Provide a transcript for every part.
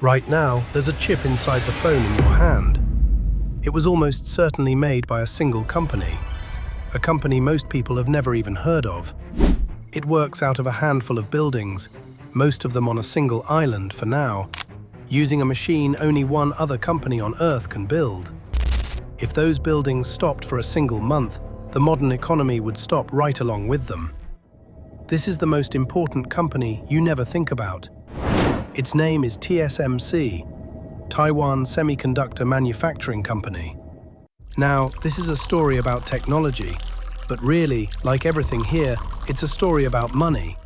Right now, there's a chip inside the phone in your hand. It was almost certainly made by a single company, a company most people have never even heard of. It works out of a handful of buildings, most of them on a single island for now, using a machine only one other company on Earth can build. If those buildings stopped for a single month, the modern economy would stop right along with them. This is the most important company you never think about. Its name is TSMC, Taiwan Semiconductor Manufacturing Company. Now, this is a story about technology, but really, like everything here, it's a story about money.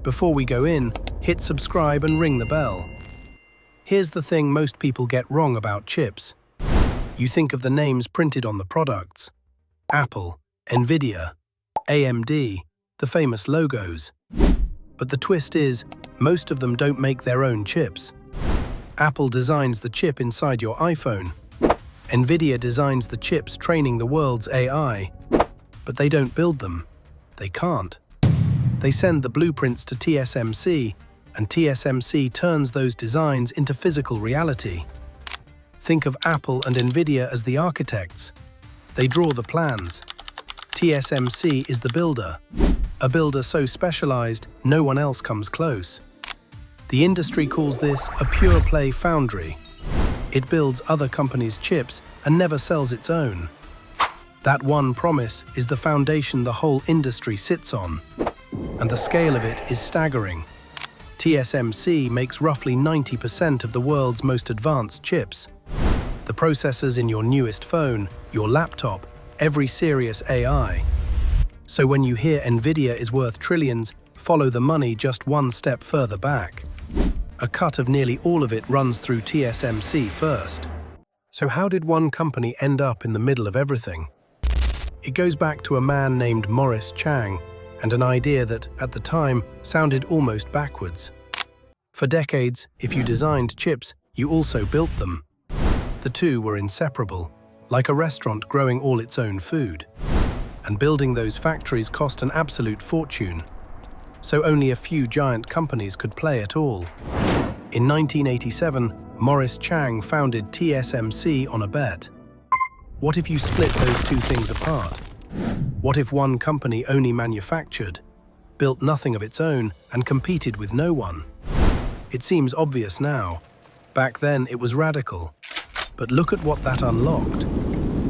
Before we go in, hit subscribe and ring the bell. Here's the thing most people get wrong about chips. You think of the names printed on the products. Apple, Nvidia, AMD, the famous logos. But the twist is, most of them don't make their own chips. Apple designs the chip inside your iPhone. Nvidia designs the chips training the world's AI. But they don't build them. They can't. They send the blueprints to TSMC, and TSMC turns those designs into physical reality. Think of Apple and Nvidia as the architects. They draw the plans. TSMC is the builder. A builder so specialized, no one else comes close. The industry calls this a pure-play foundry. It builds other companies' chips and never sells its own. That one promise is the foundation the whole industry sits on. And the scale of it is staggering. TSMC makes roughly 90% of the world's most advanced chips. The processors in your newest phone, your laptop, every serious AI. So when you hear Nvidia is worth trillions, follow the money just one step further back. A cut of nearly all of it runs through TSMC first. So how did one company end up in the middle of everything? It goes back to a man named Morris Chang and an idea that, at the time, sounded almost backwards. For decades, if you designed chips, you also built them. The two were inseparable, like a restaurant growing all its own food. And building those factories cost an absolute fortune. So only a few giant companies could play at all. In 1987, Morris Chang founded TSMC on a bet. What if you split those two things apart? What if one company only manufactured, built nothing of its own, and competed with no one? It seems obvious now. Back then, it was radical. But look at what that unlocked.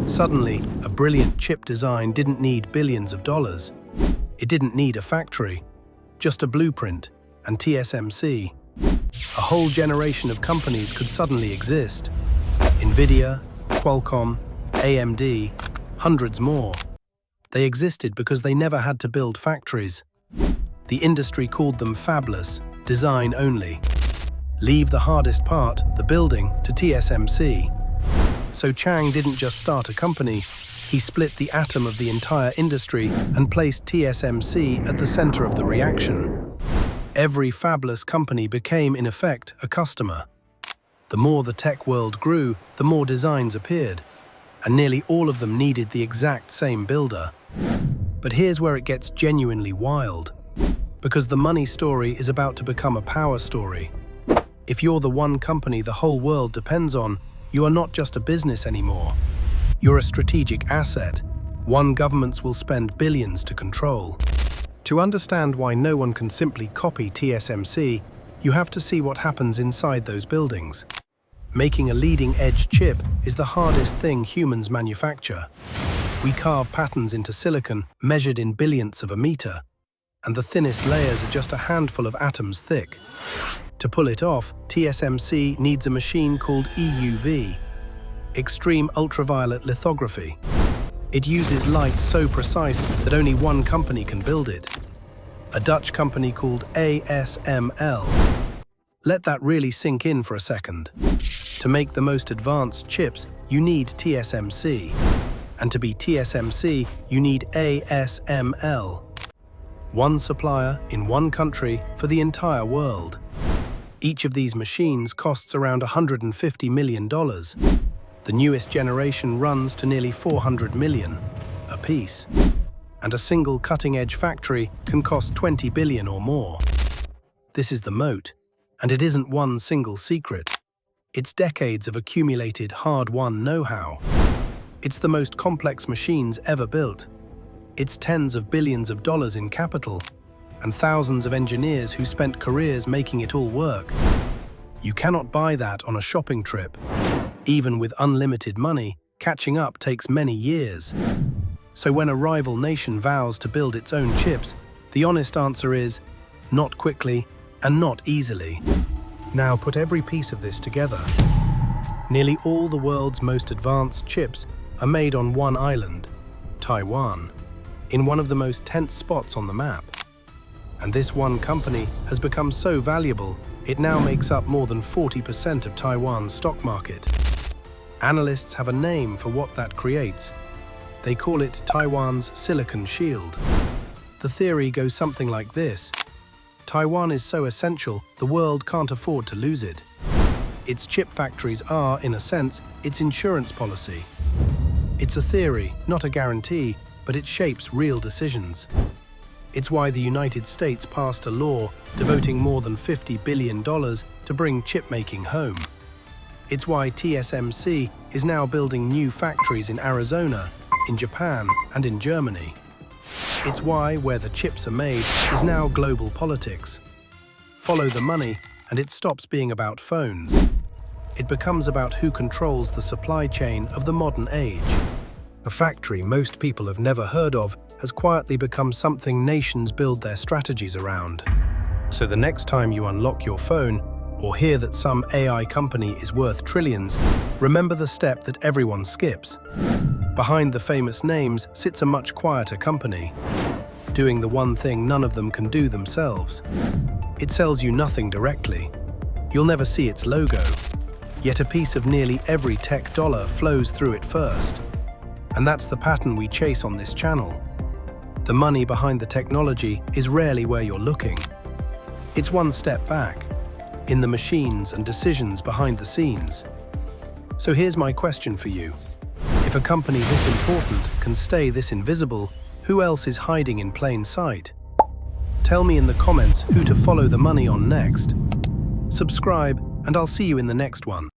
Suddenly, a brilliant chip design didn't need billions of dollars. It didn't need a factory, just a blueprint, and TSMC. A whole generation of companies could suddenly exist. Nvidia, Qualcomm, AMD, hundreds more. They existed because they never had to build factories. The industry called them fabless, design only. Leave the hardest part, the building, to TSMC. So Chang didn't just start a company, he split the atom of the entire industry and placed TSMC at the center of the reaction. Every fabless company became, in effect, a customer. The more the tech world grew, the more designs appeared, and nearly all of them needed the exact same builder. But here's where it gets genuinely wild, because the money story is about to become a power story. If you're the one company the whole world depends on, you are not just a business anymore. You're a strategic asset, one governments will spend billions to control. To understand why no one can simply copy TSMC, you have to see what happens inside those buildings. Making a leading-edge chip is the hardest thing humans manufacture. We carve patterns into silicon measured in billionths of a meter, and the thinnest layers are just a handful of atoms thick. To pull it off, TSMC needs a machine called EUV, extreme ultraviolet lithography. It uses light so precise that only one company can build it. A Dutch company called ASML. Let that really sink in for a second. To make the most advanced chips, you need TSMC. And to be TSMC, you need ASML. One supplier in one country for the entire world. Each of these machines costs around $150 million. The newest generation runs to nearly 400 million a piece. And a single cutting-edge factory can cost 20 billion or more. This is the moat. And it isn't one single secret. It's decades of accumulated, hard-won know-how. It's the most complex machines ever built. It's tens of billions of dollars in capital, and thousands of engineers who spent careers making it all work. You cannot buy that on a shopping trip. Even with unlimited money, catching up takes many years. So when a rival nation vows to build its own chips, the honest answer is, not quickly and not easily. Now put every piece of this together. Nearly all the world's most advanced chips are made on one island, Taiwan, in one of the most tense spots on the map. And this one company has become so valuable, it now makes up more than 40% of Taiwan's stock market. Analysts have a name for what that creates. They call it Taiwan's Silicon Shield. The theory goes something like this. Taiwan is so essential, the world can't afford to lose it. Its chip factories are, in a sense, its insurance policy. It's a theory, not a guarantee, but it shapes real decisions. It's why the United States passed a law devoting more than $50 billion to bring chip-making home. It's why TSMC is now building new factories in Arizona, in Japan, and in Germany. It's why where the chips are made is now global politics. Follow the money, and it stops being about phones. It becomes about who controls the supply chain of the modern age. A factory most people have never heard of has quietly become something nations build their strategies around. So the next time you unlock your phone or hear that some AI company is worth trillions, remember the step that everyone skips. Behind the famous names sits a much quieter company, doing the one thing none of them can do themselves. It sells you nothing directly. You'll never see its logo, yet a piece of nearly every tech dollar flows through it first. And that's the pattern we chase on this channel. The money behind the technology is rarely where you're looking. It's one step back, in the machines and decisions behind the scenes. So here's my question for you. If a company this important can stay this invisible, who else is hiding in plain sight? Tell me in the comments who to follow the money on next. Subscribe, and I'll see you in the next one.